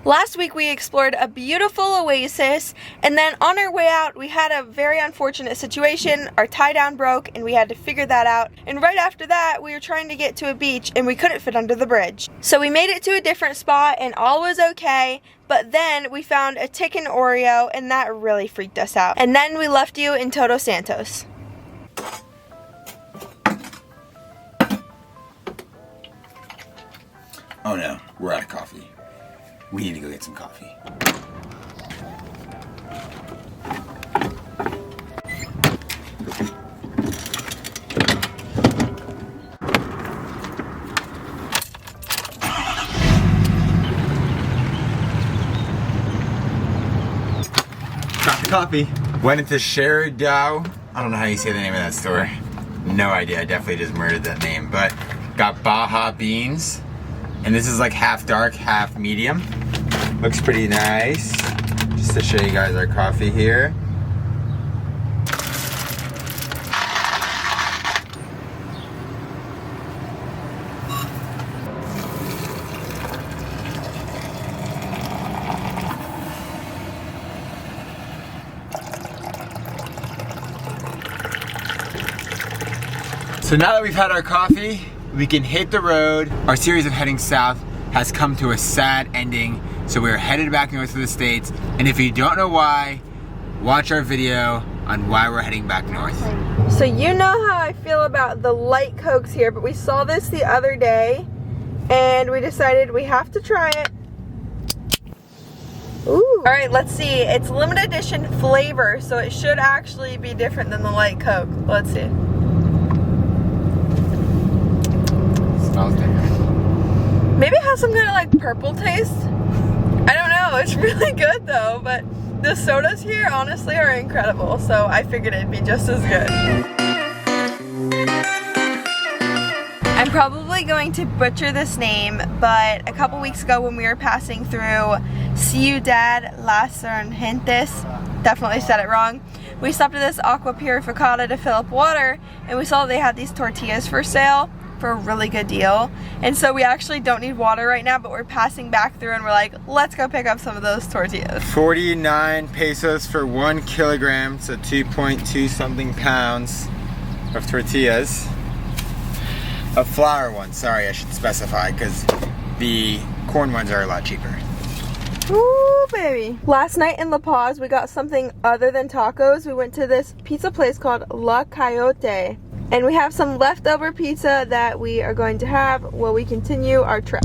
Last week we explored a beautiful oasis, and then on our way out we had a very unfortunate situation. Our tie-down broke and we had to figure that out, and right after that we were trying to get to a beach and we couldn't fit under the bridge. So we made it to a different spot and all was okay, but then we found a chicken Oreo and that really freaked us out. And then we left you in Todos Santos. Oh no, we're out of coffee. We need to go get some coffee. Got the coffee. Went into Sheridao. I don't know how you say the name of that store. No idea, I definitely just murdered that name. But got Baja beans. And this is like half dark, half medium. Looks pretty nice. Just to show you guys our coffee here. So now that we've had our coffee, we can hit the road. Our series of heading south has come to a sad ending, so we're headed back north to the States. And if you don't know why, watch our video on why we're heading back north. So you know how I feel about the light Cokes here, but we saw this the other day and we decided we have to try it. Ooh. All right, let's see. It's limited edition flavor, so it should actually be different than the light Coke. Let's see. Smells different. Maybe it has some kind of like purple taste. I don't know, it's really good though, but the sodas here honestly are incredible, so I figured it'd be just as good. I'm probably going to butcher this name, but a couple weeks ago when we were passing through Ciudad Las Sargentes, definitely said it wrong, we stopped at this Aqua Purificada to fill up water, and we saw they had these tortillas for sale for a really good deal. And so we actually don't need water right now, but we're passing back through and we're like, let's go pick up some of those tortillas. 49 pesos for 1 kilogram, so 2.2 something pounds of tortillas. A flour one, sorry, I should specify, because the corn ones are a lot cheaper. Ooh, baby. Last night in La Paz, we got something other than tacos. We went to this pizza place called La Coyote. And we have some leftover pizza that we are going to have while we continue our trip.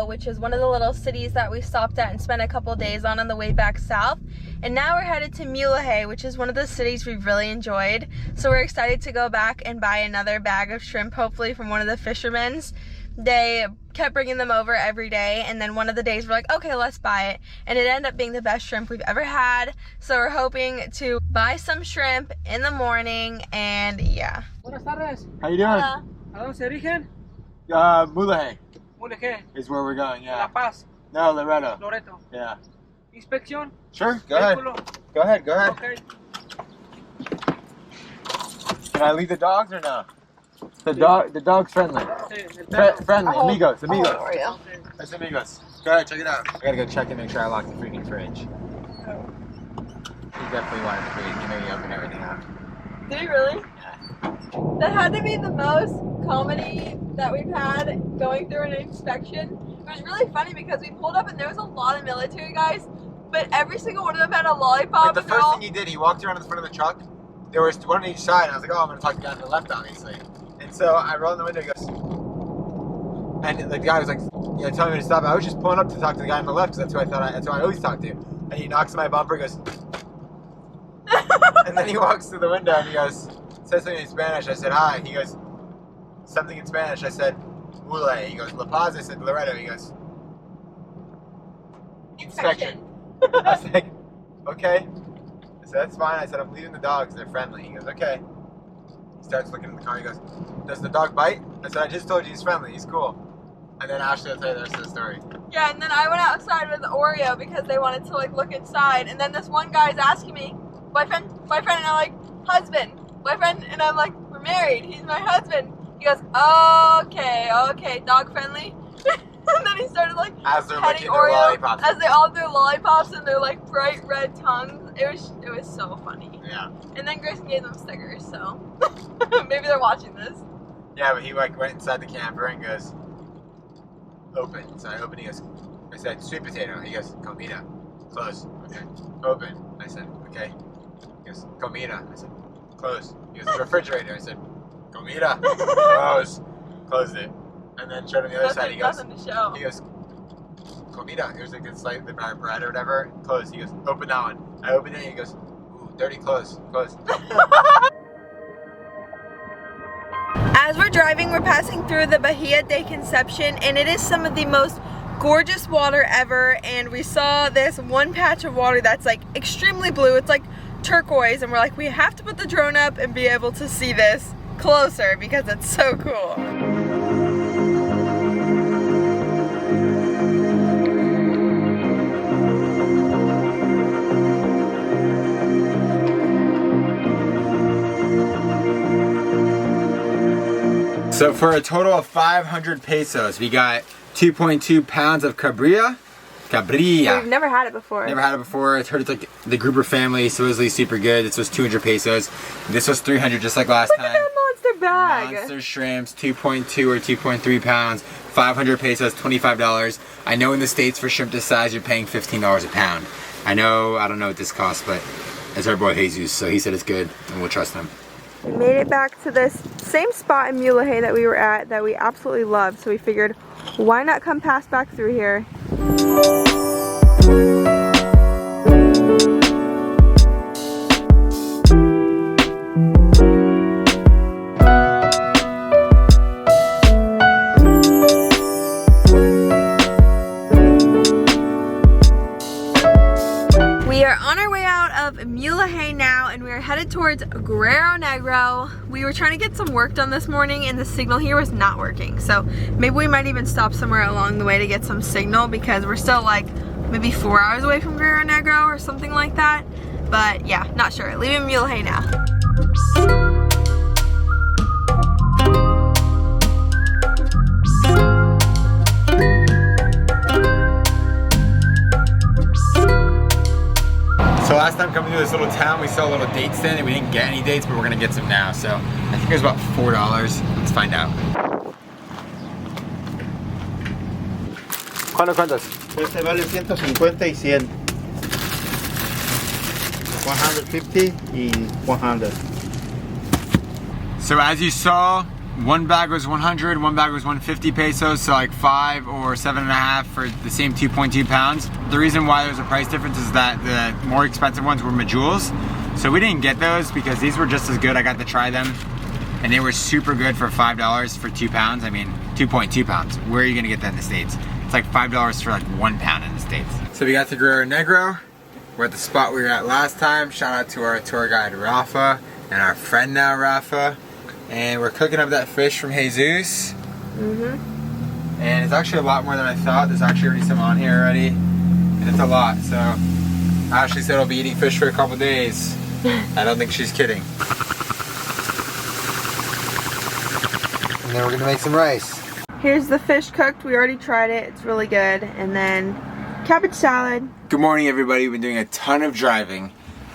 Which is one of the little cities that we stopped at and spent a couple days on the way back south. And now we're headed to Mulege, which is one of the cities we've really enjoyed. So we're excited to go back and buy another bag of shrimp, hopefully from one of the fishermen's. They kept bringing them over every day, and then one of the days we're like, okay, let's buy it. And it ended up being the best shrimp we've ever had. So we're hoping to buy some shrimp in the morning, and yeah. Buenas tardes. How you doing? Hola. ¿A dónde se dirigen? Mulege Mulege. is where we're going, La yeah. Paz. No, Loreto. Loreto. Yeah. Inspección. Sure, go ahead. Go ahead, go ahead. Okay. Can I leave the dogs or no? The dog's friendly. Friendly, amigos. Oreo. That's amigos. Go ahead, check it out. I gotta go check and make sure I lock the freaking fridge. He definitely wanted the fridge. Maybe open everything up. Did you really? That had to be the most comedy that we've had going through an inspection. It was really funny because we pulled up and there was a lot of military guys, but every single one of them had a lollipop. Like the first thing he did, he walked around to the front of the truck. There was one on each side, and I was like, oh, I'm gonna talk to the guy on the left, obviously. And so I rolled in the window, he goes, and the guy was like, telling me to stop. I was just pulling up to talk to the guy on the left, because that's who I always talk to. And he knocks on my bumper, goes, and then he walks to the window and he goes, says something in Spanish. I said, hi. He goes, something in Spanish. I said, Mulege. He goes, La Paz. I said, Loretto. He goes, inspection. I was like, okay. I said, that's fine. I said, I'm leaving the dogs. They're friendly. He goes, okay. He starts looking in the car. He goes, does the dog bite? I said, I just told you he's friendly. He's cool. And then Ashley will tell you the rest of the story. Yeah, and then I went outside with Oreo because they wanted to like look inside. And then this one guy's asking me, boyfriend? And I'm like, husband. Boyfriend? And I'm like, we're married. He's my husband. He goes, okay, dog friendly. And then he started like as they're petting licking their Oreo lollipops. as they all have their lollipops and their like bright red tongues. It was so funny. Yeah. And then Grayson gave them stickers, so maybe they're watching this. Yeah, but he like went inside the camper and goes, open. So I opened. He goes, I said, sweet potato. He goes, comida. Close. Okay. Open. I said, okay. He goes, comida. I said, close. He goes, refrigerator. I said, comida. Close. Closed it. And then showed him the other side. He goes, nothing to show. He goes, comida. Here's a good slice of bread or whatever. Close. He goes, open that one. I opened it. He goes, ooh, dirty. Close. Close. As we're driving, we're passing through the Bahia de Conception, and it is some of the most gorgeous water ever. And we saw this one patch of water that's like extremely blue. It's like turquoise, and we're like, we have to put the drone up and be able to see this closer because it's so cool. So for a total of 500 pesos, we got 2.2 pounds of cabrilla. We've never had it before. Never had it before. I heard it's like the Gruber family, supposedly super good. This was 200 pesos. This was 300, just like last time. Look at that monster bag. Monster shrimps, 2.2 or 2.3 pounds, 500 pesos, $25. I know in the States for shrimp this size, you're paying $15 a pound. I don't know what this costs, but it's our boy Jesus, so he said it's good, and we'll trust him. We made it back to this same spot in Mulege that we were at that we absolutely loved, so we figured, why not come pass back through here? We are on our way out of Mulege now, and we are headed towards Guerrero Negro. We were trying to get some work done this morning and the signal here was not working. So maybe we might even stop somewhere along the way to get some signal because we're still like maybe 4 hours away from Guerrero Negro or something like that. But yeah, not sure. Leaving Mulege now. So last time coming through this little town, we saw a little date stand and we didn't get any dates, but we're gonna get some now. So I think it was about $4. Let's find out. ¿Cuántos? Este vale 150 y 100. 150 y 100. So as you saw, one bag was 100, one bag was 150 pesos, so like 5 or 7.5 for the same 2.2 pounds. The reason why there's a price difference is that the more expensive ones were medjool. So we didn't get those because these were just as good. I got to try them and they were super good for $5 for 2 pounds. I mean, 2.2 pounds. Where are you gonna get that in the States? It's like $5 for like 1 pound in the States. So we got to Guerrero Negro. We're at the spot we were at last time. Shout out to our tour guide, Rafa, and our friend now, Rafa. And we're cooking up that fish from Jesus. And it's actually a lot more than I thought. There's actually already some on here already. And it's a lot, so Ashley said I'll be eating fish for a couple days. I don't think she's kidding. And then we're gonna make some rice. Here's the fish cooked. We already tried it. It's really good. And then cabbage salad. Good morning, everybody. We've been doing a ton of driving.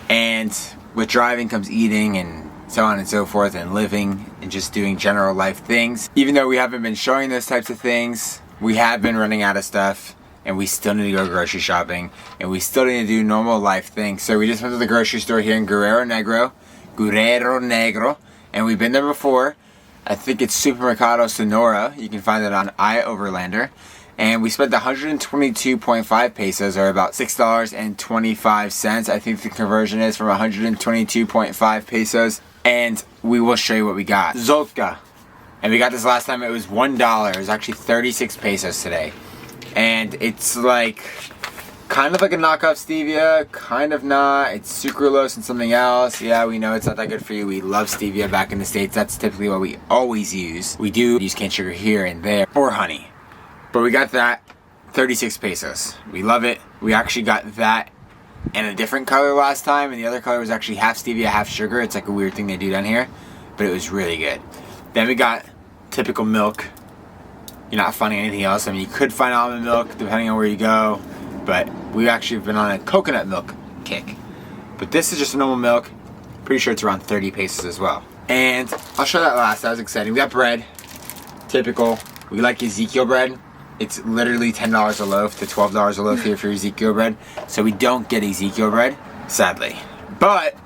And with driving comes eating and so on and so forth, and living and just doing general life things. Even though we haven't been showing those types of things, we have been running out of stuff, and we still need to go grocery shopping, and we still need to do normal life things. So we just went to the grocery store here in Guerrero Negro, and we've been there before. I think it's Supermercado Sonora. You can find it on iOverlander. And we spent 122.5 pesos, or about $6.25. I think the conversion is from 122.5 pesos. And we will show you what we got. Zoltka. And we got this last time, it was $1. It was actually 36 pesos today. And it's like, kind of like a knockoff stevia, kind of not. It's sucralose and something else. Yeah, we know it's not that good for you. We love stevia back in the States. That's typically what we always use. We do use cane sugar here and there, or honey. But we got that, 36 pesos. We love it. We actually got that in a different color last time, and the other color was actually half stevia, half sugar. It's like a weird thing they do down here, but it was really good. Then we got typical milk. You're not finding anything else. I mean, you could find almond milk depending on where you go, but we actually have been on a coconut milk kick. But this is just normal milk. Pretty sure it's around 30 pesos as well. And I'll show that last. That was exciting. We got bread. Typical. We like Ezekiel bread. It's literally $10 a loaf to $12 a loaf here for Ezekiel bread. So we don't get Ezekiel bread, sadly. But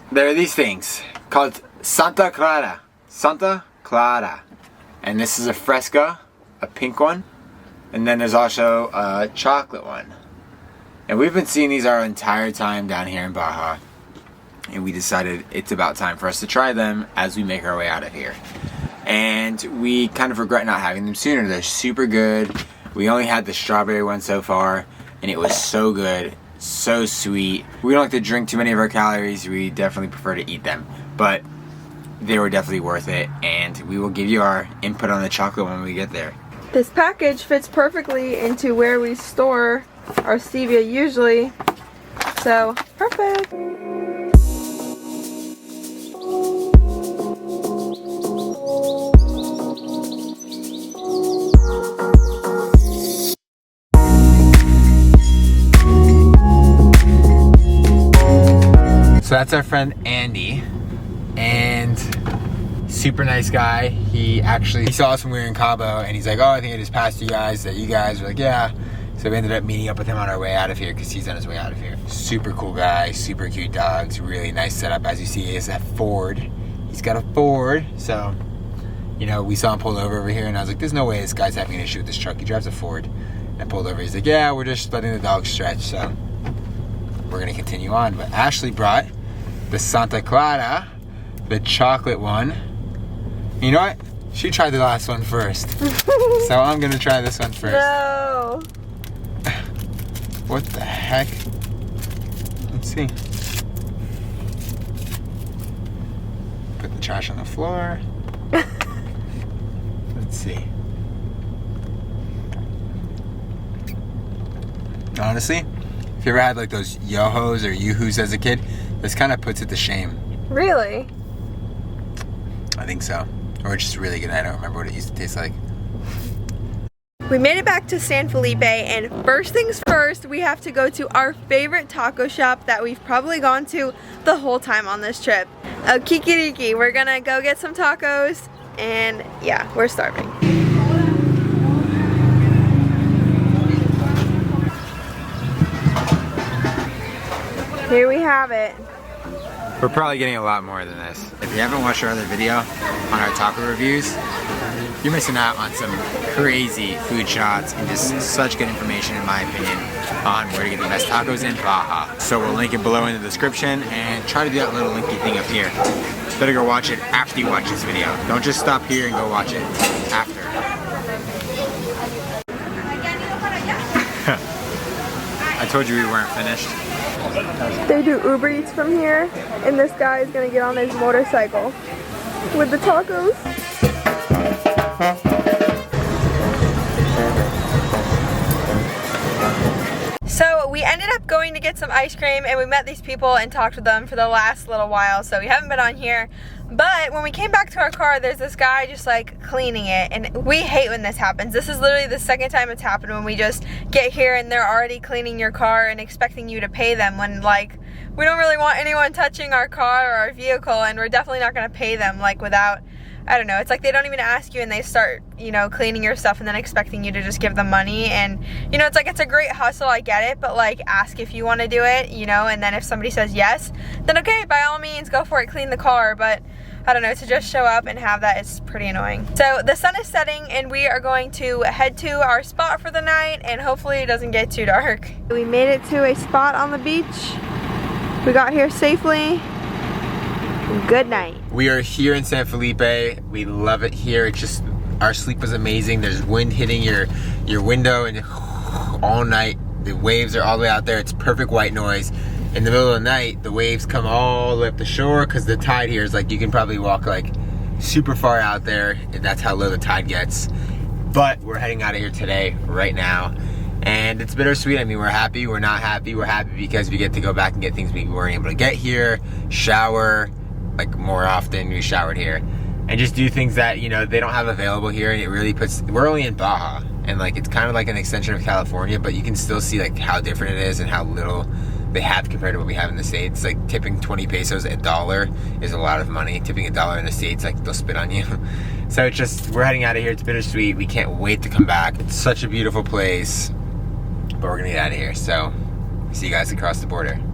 there are these things called Santa Clara. Santa Clara. And this is a fresca, a pink one. And then there's also a chocolate one. And we've been seeing these our entire time down here in Baja. And we decided it's about time for us to try them as we make our way out of here. And we kind of regret not having them sooner. They're super good. We only had the strawberry one so far, and it was so good, so sweet. We don't like to drink too many of our calories. We definitely prefer to eat them, but they were definitely worth it, and we will give you our input on the chocolate when we get there. This package fits perfectly into where we store our stevia usually, so perfect. So that's our friend Andy, and super nice guy. He saw us when we were in Cabo, and he's like, oh, I think I just passed you guys, that you guys were like, yeah. So we ended up meeting up with him on our way out of here because he's on his way out of here. Super cool guy, super cute dogs, really nice setup. As you see, he has that Ford. He's got a Ford, so, you know, we saw him pull over here, and I was like, there's no way this guy's having an issue with this truck. He drives a Ford. And I pulled over, he's like, yeah, we're just letting the dogs stretch, so we're gonna continue on. But Ashley brought the Santa Clara, the chocolate one. You know what? She tried the last one first. So I'm gonna try this one first. No. What the heck? Let's see. Put the trash on the floor. Let's see. Honestly, if you ever had like those Yohos or Yoo-Hoos as a kid, this kind of puts it to shame. Really? I think so. Or it's just really good. I don't remember what it used to taste like. We made it back to San Felipe, and first things first, we have to go to our favorite taco shop that we've probably gone to the whole time on this trip. El Kikiriki. We're gonna go get some tacos, and yeah, we're starving. Here we have it. We're probably getting a lot more than this. If you haven't watched our other video on our taco reviews, you're missing out on some crazy food shots and just such good information, in my opinion, on where to get the best tacos in Baja. So we'll link it below in the description, and try to do that little linky thing up here. Better go watch it after you watch this video. Don't just stop here and go watch it after. I told you we weren't finished. They do Uber Eats from here, and this guy is gonna get on his motorcycle with the tacos. So we ended up going to get some ice cream, and we met these people and talked with them for the last little while, so we haven't been on here. But when we came back to our car, there's this guy just like cleaning it, and we hate when this happens. This is literally the second time it's happened, when we just get here and they're already cleaning your car and expecting you to pay them, when like we don't really want anyone touching our car or our vehicle, and we're definitely not gonna pay them like without, I don't know, it's like they don't even ask you and they start, you know, cleaning your stuff and then expecting you to just give them money. And, you know, it's like, it's a great hustle, I get it, but like, ask if you want to do it, you know, and then if somebody says yes, then okay, by all means, go for it, clean the car. But I don't know, to just show up and have that is pretty annoying. So the sun is setting, and we are going to head to our spot for the night, and hopefully it doesn't get too dark. We made it to a spot on the beach. We got here safely. Good night. We are here in San Felipe. We love it here. It's just, our sleep was amazing. There's wind hitting your window and all night. The waves are all the way out there. It's perfect white noise. In the middle of the night, the waves come all the way up the shore because the tide here is like, you can probably walk like super far out there, and that's how low the tide gets. But we're heading out of here today, right now. And it's bittersweet. I mean, we're happy, we're not happy. We're happy because we get to go back and get things we weren't able to get here, shower, like more often. We showered here. And just do things that, you know, they don't have available here, and it really puts, we're only in Baja, and like it's kind of like an extension of California, but you can still see like how different it is and how little they have compared to what we have in the States. Like tipping 20 pesos, $1 is a lot of money. Tipping $1 in the States, like they'll spit on you. So it's just, we're heading out of here. It's bittersweet. We can't wait to come back. It's such a beautiful place, but we're gonna get out of here. So see you guys across the border.